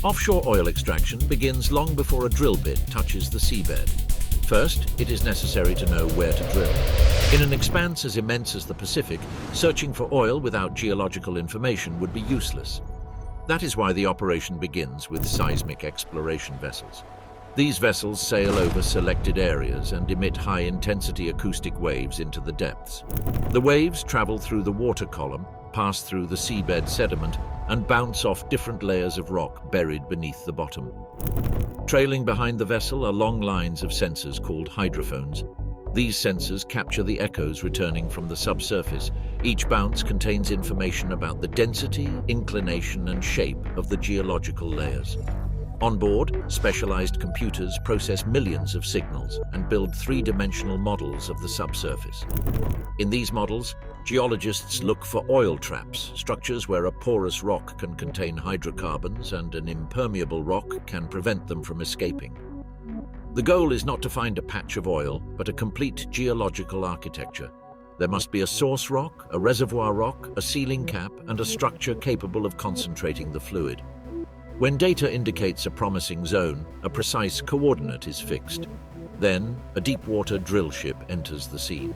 Offshore oil extraction begins long before a drill bit touches the seabed. First, it is necessary to know where to drill. In an expanse as immense as the Pacific, searching for oil without geological information would be useless. That is why the operation begins with seismic exploration vessels. These vessels sail over selected areas and emit high-intensity acoustic waves into the depths. The waves travel through the water column, pass through the seabed sediment, and bounce off different layers of rock buried beneath the bottom. Trailing behind the vessel are long lines of sensors called hydrophones. These sensors capture the echoes returning from the subsurface. Each bounce contains information about the density, inclination, and shape of the geological layers. On board, specialized computers process millions of signals and build three-dimensional models of the subsurface. In these models, geologists look for oil traps, structures where a porous rock can contain hydrocarbons and an impermeable rock can prevent them from escaping. The goal is not to find a patch of oil, but a complete geological architecture. There must be a source rock, a reservoir rock, a sealing cap, and a structure capable of concentrating the fluid. When data indicates a promising zone, a precise coordinate is fixed. Then, a deep-water drill ship enters the scene.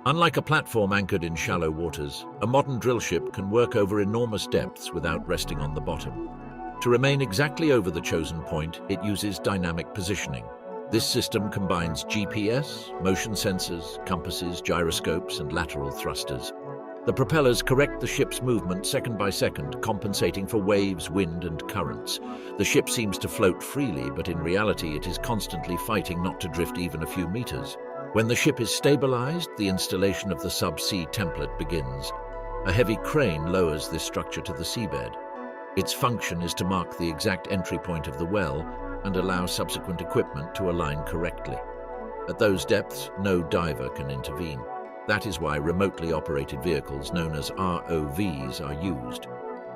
Unlike a platform anchored in shallow waters, a modern drill ship can work over enormous depths without resting on the bottom. To remain exactly over the chosen point, it uses dynamic positioning. This system combines GPS, motion sensors, compasses, gyroscopes, and lateral thrusters. The propellers correct the ship's movement second by second, compensating for waves, wind, and currents. The ship seems to float freely, but in reality it is constantly fighting not to drift even a few meters. When the ship is stabilized, the installation of the subsea template begins. A heavy crane lowers this structure to the seabed. Its function is to mark the exact entry point of the well and allow subsequent equipment to align correctly. At those depths, no diver can intervene. That is why remotely operated vehicles known as ROVs are used.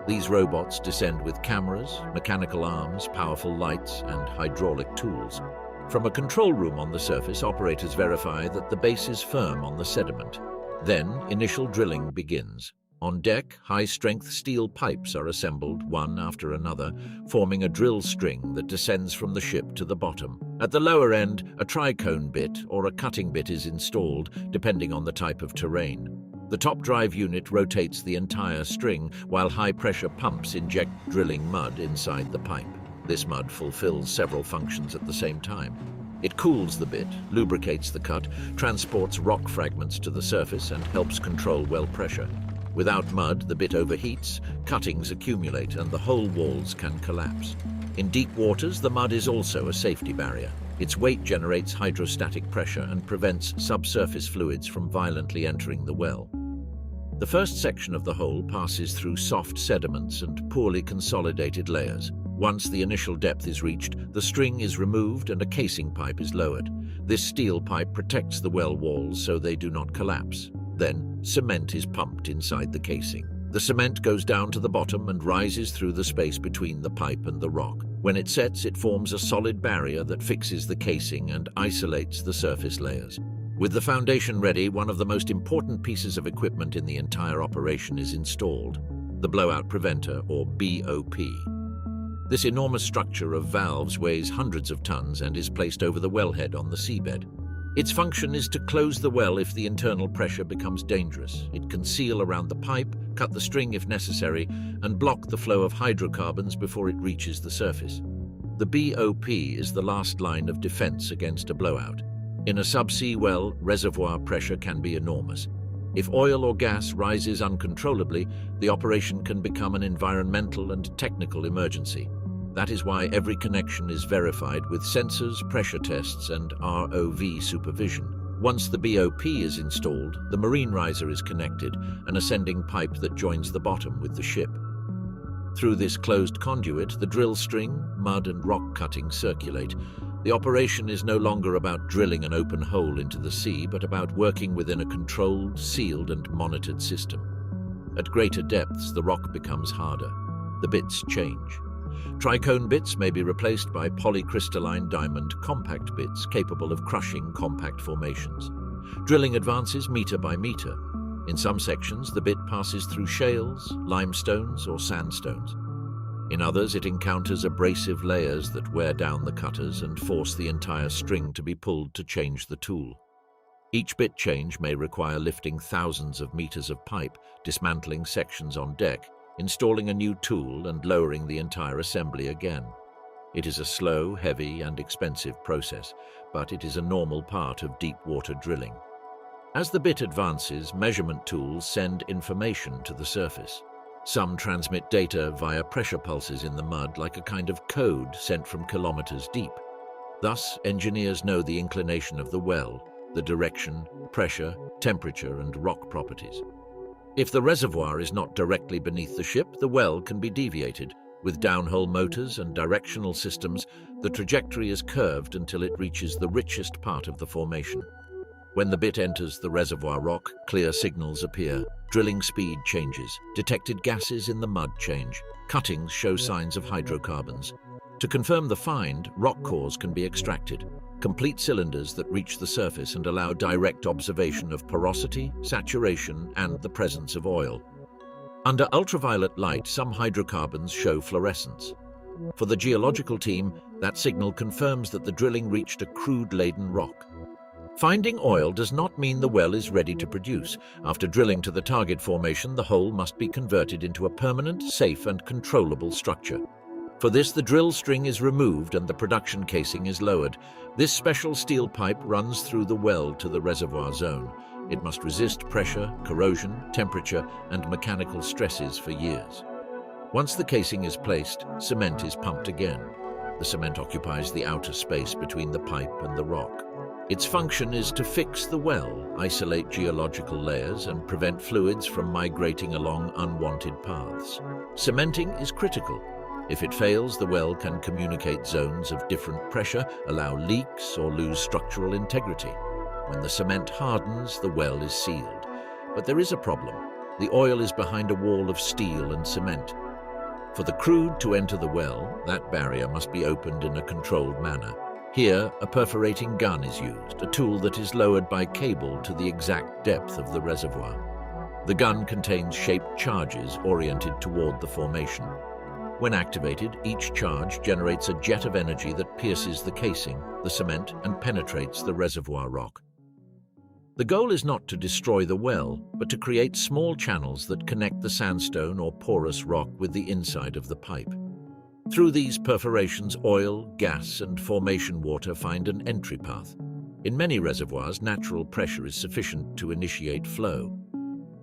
These robots descend with cameras, mechanical arms, powerful lights, and hydraulic tools. From a control room on the surface, operators verify that the base is firm on the sediment. Then, initial drilling begins. On deck, high-strength steel pipes are assembled, one after another, forming a drill string that descends from the ship to the bottom. At the lower end, a tricone bit or a cutting bit is installed, depending on the type of terrain. The top drive unit rotates the entire string, while high-pressure pumps inject drilling mud inside the pipe. This mud fulfills several functions at the same time. It cools the bit, lubricates the cut, transports rock fragments to the surface, and helps control well pressure. Without mud, the bit overheats, cuttings accumulate, and the whole walls can collapse. In deep waters, the mud is also a safety barrier. Its weight generates hydrostatic pressure and prevents subsurface fluids from violently entering the well. The first section of the hole passes through soft sediments and poorly consolidated layers. Once the initial depth is reached, the string is removed and a casing pipe is lowered. This steel pipe protects the well walls so they do not collapse. Then, cement is pumped inside the casing. The cement goes down to the bottom and rises through the space between the pipe and the rock. When it sets, it forms a solid barrier that fixes the casing and isolates the surface layers. With the foundation ready, one of the most important pieces of equipment in the entire operation is installed: the blowout preventer, or BOP. This enormous structure of valves weighs hundreds of tons and is placed over the wellhead on the seabed. Its function is to close the well if the internal pressure becomes dangerous. It can seal around the pipe, cut the string if necessary, and block the flow of hydrocarbons before it reaches the surface. The BOP is the last line of defense against a blowout. In a subsea well, reservoir pressure can be enormous. If oil or gas rises uncontrollably, the operation can become an environmental and technical emergency. That is why every connection is verified with sensors, pressure tests, and ROV supervision. Once the BOP is installed, the marine riser is connected, an ascending pipe that joins the bottom with the ship. Through this closed conduit, the drill string, mud, and rock cuttings circulate. The operation is no longer about drilling an open hole into the sea, but about working within a controlled, sealed, and monitored system. At greater depths, the rock becomes harder. The bits change. Tricone bits may be replaced by polycrystalline diamond compact bits capable of crushing compact formations. Drilling advances meter by meter. In some sections, the bit passes through shales, limestones, or sandstones. In others, it encounters abrasive layers that wear down the cutters and force the entire string to be pulled to change the tool. Each bit change may require lifting thousands of meters of pipe, dismantling sections on deck, installing a new tool, and lowering the entire assembly again. It is a slow, heavy, and expensive process, but it is a normal part of deep water drilling. As the bit advances, measurement tools send information to the surface. Some transmit data via pressure pulses in the mud, like a kind of code sent from kilometers deep. Thus, engineers know the inclination of the well, the direction, pressure, temperature, and rock properties. If the reservoir is not directly beneath the ship, the well can be deviated. With downhole motors and directional systems, the trajectory is curved until it reaches the richest part of the formation. When the bit enters the reservoir rock, clear signals appear. Drilling speed changes. Detected gases in the mud change. Cuttings show signs of hydrocarbons. To confirm the find, rock cores can be extracted. Complete cylinders that reach the surface and allow direct observation of porosity, saturation, and the presence of oil. Under ultraviolet light, some hydrocarbons show fluorescence. For the geological team, that signal confirms that the drilling reached a crude-laden rock. Finding oil does not mean the well is ready to produce. After drilling to the target formation, the hole must be converted into a permanent, safe, and controllable structure. For this, the drill string is removed and the production casing is lowered. This special steel pipe runs through the well to the reservoir zone. It must resist pressure, corrosion, temperature, and mechanical stresses for years. Once the casing is placed, cement is pumped again. The cement occupies the outer space between the pipe and the rock. Its function is to fix the well, isolate geological layers, and prevent fluids from migrating along unwanted paths. Cementing is critical. If it fails, the well can communicate zones of different pressure, allow leaks, or lose structural integrity. When the cement hardens, the well is sealed. But there is a problem. The oil is behind a wall of steel and cement. For the crude to enter the well, that barrier must be opened in a controlled manner. Here, a perforating gun is used, a tool that is lowered by cable to the exact depth of the reservoir. The gun contains shaped charges oriented toward the formation. When activated, each charge generates a jet of energy that pierces the casing, the cement, and penetrates the reservoir rock. The goal is not to destroy the well, but to create small channels that connect the sandstone or porous rock with the inside of the pipe. Through these perforations, oil, gas, and formation water find an entry path. In many reservoirs, natural pressure is sufficient to initiate flow.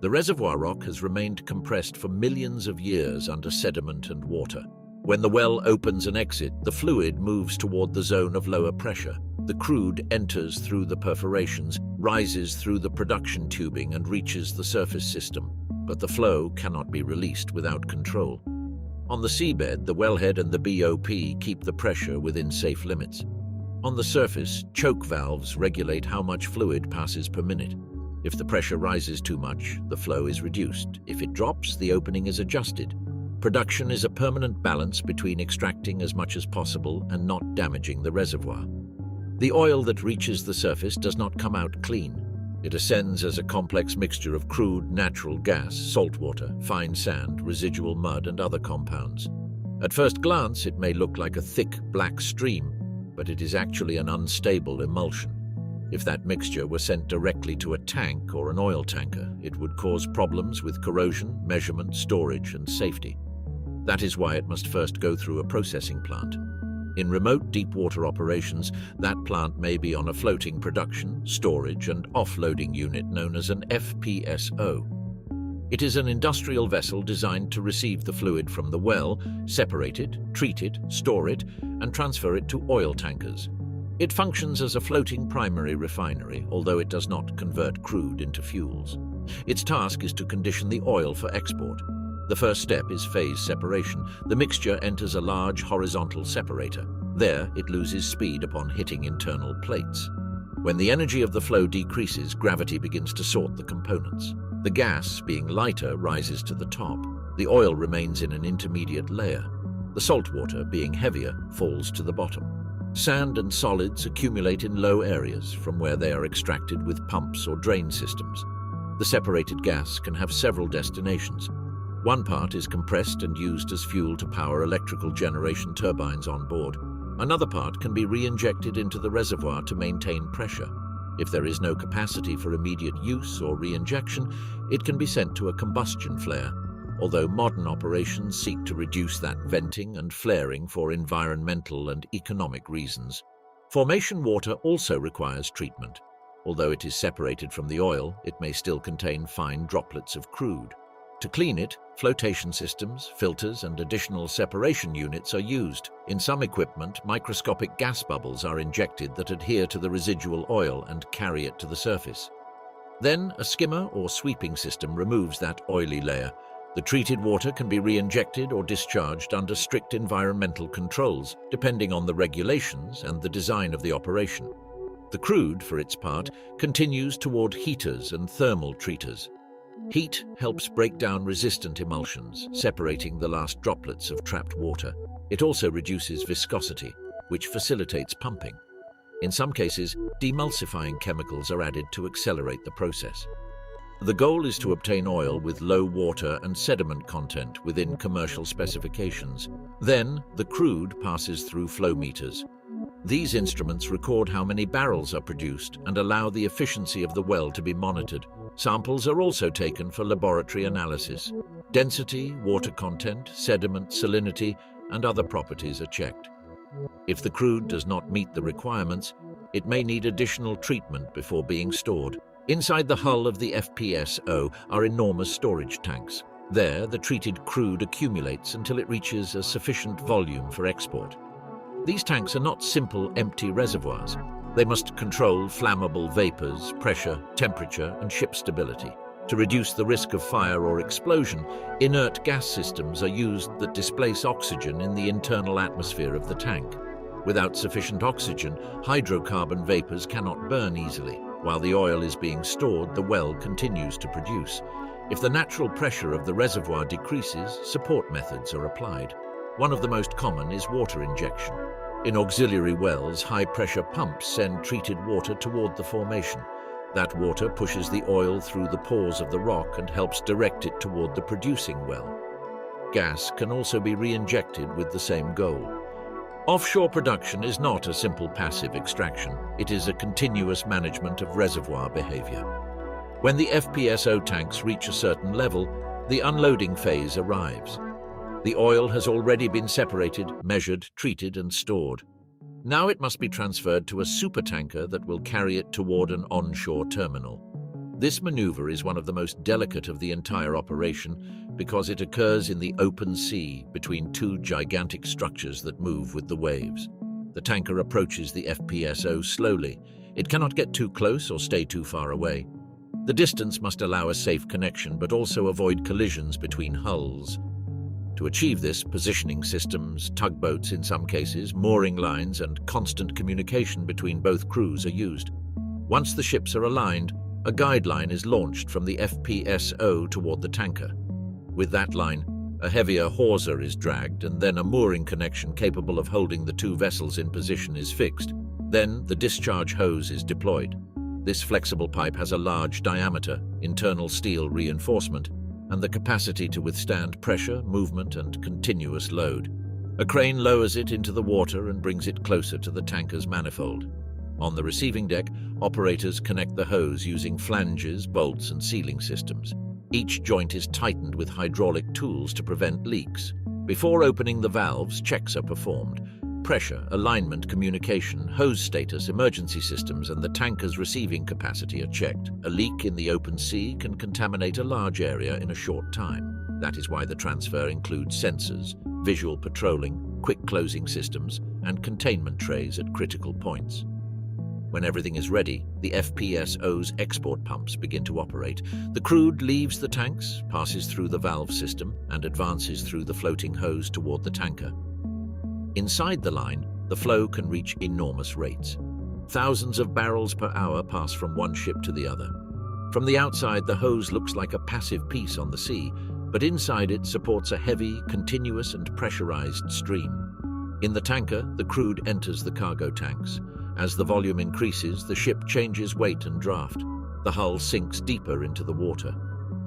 The reservoir rock has remained compressed for millions of years under sediment and water. When the well opens an exit, the fluid moves toward the zone of lower pressure. The crude enters through the perforations, rises through the production tubing, and reaches the surface system. But the flow cannot be released without control. On the seabed, the wellhead and the BOP keep the pressure within safe limits. On the surface, choke valves regulate how much fluid passes per minute. If the pressure rises too much, the flow is reduced. If it drops, the opening is adjusted. Production is a permanent balance between extracting as much as possible and not damaging the reservoir. The oil that reaches the surface does not come out clean. It ascends as a complex mixture of crude natural gas, salt water, fine sand, residual mud, and other compounds. At first glance, it may look like a thick, black stream, but it is actually an unstable emulsion. If that mixture were sent directly to a tank or an oil tanker, it would cause problems with corrosion, measurement, storage, and safety. That is why it must first go through a processing plant. In remote deep-water operations, that plant may be on a floating production, storage, and offloading unit known as an FPSO. It is an industrial vessel designed to receive the fluid from the well, separate it, treat it, store it, and transfer it to oil tankers. It functions as a floating primary refinery, although it does not convert crude into fuels. Its task is to condition the oil for export. The first step is phase separation. The mixture enters a large horizontal separator. There, it loses speed upon hitting internal plates. When the energy of the flow decreases, gravity begins to sort the components. The gas, being lighter, rises to the top. The oil remains in an intermediate layer. The salt water, being heavier, falls to the bottom. Sand and solids accumulate in low areas from where they are extracted with pumps or drain systems. The separated gas can have several destinations. One part is compressed and used as fuel to power electrical generation turbines on board. Another part can be re-injected into the reservoir to maintain pressure. If there is no capacity for immediate use or re-injection, it can be sent to a combustion flare, although modern operations seek to reduce that venting and flaring for environmental and economic reasons. Formation water also requires treatment. Although it is separated from the oil, it may still contain fine droplets of crude. To clean it, flotation systems, filters, and additional separation units are used. In some equipment, microscopic gas bubbles are injected that adhere to the residual oil and carry it to the surface. Then, a skimmer or sweeping system removes that oily layer. The treated water can be re-injected or discharged under strict environmental controls, depending on the regulations and the design of the operation. The crude, for its part, continues toward heaters and thermal treaters. Heat helps break down resistant emulsions, separating the last droplets of trapped water. It also reduces viscosity, which facilitates pumping. In some cases, demulsifying chemicals are added to accelerate the process. The goal is to obtain oil with low water and sediment content within commercial specifications. Then, the crude passes through flow meters. These instruments record how many barrels are produced and allow the efficiency of the well to be monitored. Samples are also taken for laboratory analysis. Density, water content, sediment, salinity, and other properties are checked. If the crude does not meet the requirements, it may need additional treatment before being stored. Inside the hull of the FPSO are enormous storage tanks. There, the treated crude accumulates until it reaches a sufficient volume for export. These tanks are not simple, empty reservoirs. They must control flammable vapors, pressure, temperature, and ship stability. To reduce the risk of fire or explosion, inert gas systems are used that displace oxygen in the internal atmosphere of the tank. Without sufficient oxygen, hydrocarbon vapors cannot burn easily. While the oil is being stored, the well continues to produce. If the natural pressure of the reservoir decreases, support methods are applied. One of the most common is water injection. In auxiliary wells, high-pressure pumps send treated water toward the formation. That water pushes the oil through the pores of the rock and helps direct it toward the producing well. Gas can also be re-injected with the same goal. Offshore production is not a simple passive extraction. It is a continuous management of reservoir behavior. When the FPSO tanks reach a certain level, the unloading phase arrives. The oil has already been separated, measured, treated, and stored. Now it must be transferred to a supertanker that will carry it toward an onshore terminal. This maneuver is one of the most delicate of the entire operation because it occurs in the open sea between two gigantic structures that move with the waves. The tanker approaches the FPSO slowly. It cannot get too close or stay too far away. The distance must allow a safe connection but also avoid collisions between hulls. To achieve this, positioning systems, tugboats in some cases, mooring lines, and constant communication between both crews are used. Once the ships are aligned, a guide line is launched from the FPSO toward the tanker. With that line, a heavier hawser is dragged, and then a mooring connection capable of holding the two vessels in position is fixed. Then the discharge hose is deployed. This flexible pipe has a large diameter, internal steel reinforcement, and the capacity to withstand pressure, movement, and continuous load. A crane lowers it into the water and brings it closer to the tanker's manifold. On the receiving deck, operators connect the hose using flanges, bolts, and sealing systems. Each joint is tightened with hydraulic tools to prevent leaks. Before opening the valves, checks are performed. Pressure, alignment, communication, hose status, emergency systems, and the tanker's receiving capacity are checked. A leak in the open sea can contaminate a large area in a short time. That is why the transfer includes sensors, visual patrolling, quick closing systems, and containment trays at critical points. When everything is ready, the FPSO's export pumps begin to operate. The crude leaves the tanks, passes through the valve system, and advances through the floating hose toward the tanker. Inside the line, the flow can reach enormous rates. Thousands of barrels per hour pass from one ship to the other. From the outside, the hose looks like a passive piece on the sea, but inside it supports a heavy, continuous, and pressurized stream. In the tanker, the crude enters the cargo tanks. As the volume increases, the ship changes weight and draft. the hull sinks deeper into the water.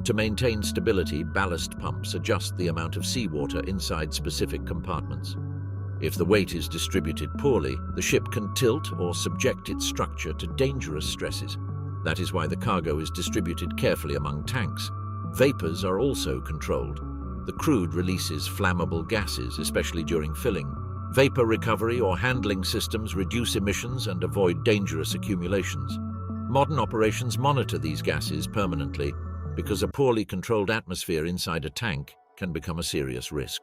To maintain stability, ballast pumps adjust the amount of seawater inside specific compartments. If the weight is distributed poorly, the ship can tilt or subject its structure to dangerous stresses. That is why the cargo is distributed carefully among tanks. Vapors are also controlled. The crude releases flammable gases, especially during filling. Vapor recovery or handling systems reduce emissions and avoid dangerous accumulations. Modern operations monitor these gases permanently because a poorly controlled atmosphere inside a tank can become a serious risk.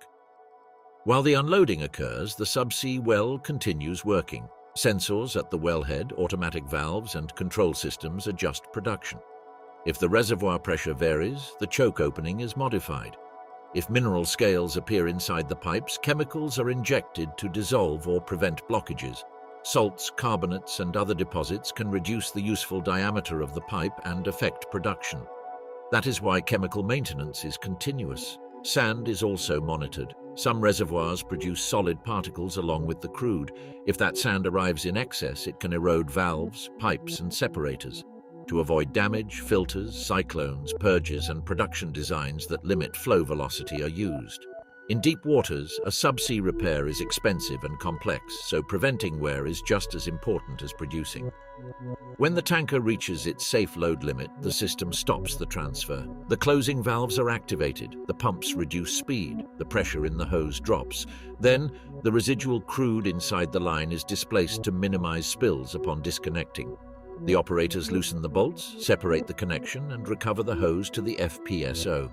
While the unloading occurs, the subsea well continues working. Sensors at the wellhead, automatic valves, and control systems adjust production. If the reservoir pressure varies, the choke opening is modified. If mineral scales appear inside the pipes, chemicals are injected to dissolve or prevent blockages. Salts, carbonates, and other deposits can reduce the useful diameter of the pipe and affect production. That is why chemical maintenance is continuous. Sand is also monitored. Some reservoirs produce solid particles along with the crude. If that sand arrives in excess, it can erode valves, pipes, and separators. To avoid damage, filters, cyclones, purges, and production designs that limit flow velocity are used. In deep waters, a subsea repair is expensive and complex, so preventing wear is just as important as producing. When the tanker reaches its safe load limit, the system stops the transfer. The closing valves are activated, the pumps reduce speed, the pressure in the hose drops. Then, the residual crude inside the line is displaced to minimize spills upon disconnecting. The operators loosen the bolts, separate the connection, and recover the hose to the FPSO.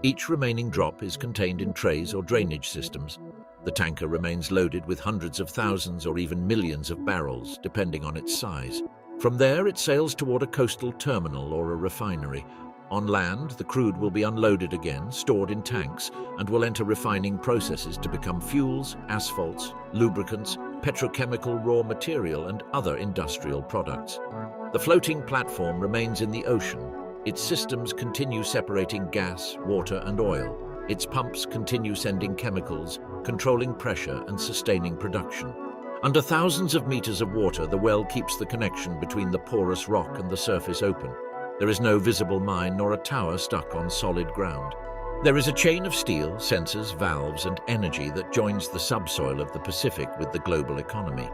Each remaining drop is contained in trays or drainage systems. The tanker remains loaded with hundreds of thousands or even millions of barrels, depending on its size. From there, it sails toward a coastal terminal or a refinery. On land, the crude will be unloaded again, stored in tanks, and will enter refining processes to become fuels, asphalts, lubricants, petrochemical raw material, and other industrial products. The floating platform remains in the ocean. Its systems continue separating gas, water, and oil. Its pumps continue sending chemicals, controlling pressure and sustaining production. Under thousands of meters of water, the well keeps the connection between the porous rock and the surface open. There is no visible mine nor a tower stuck on solid ground. There is a chain of steel, sensors, valves, and energy that joins the subsoil of the Pacific with the global economy.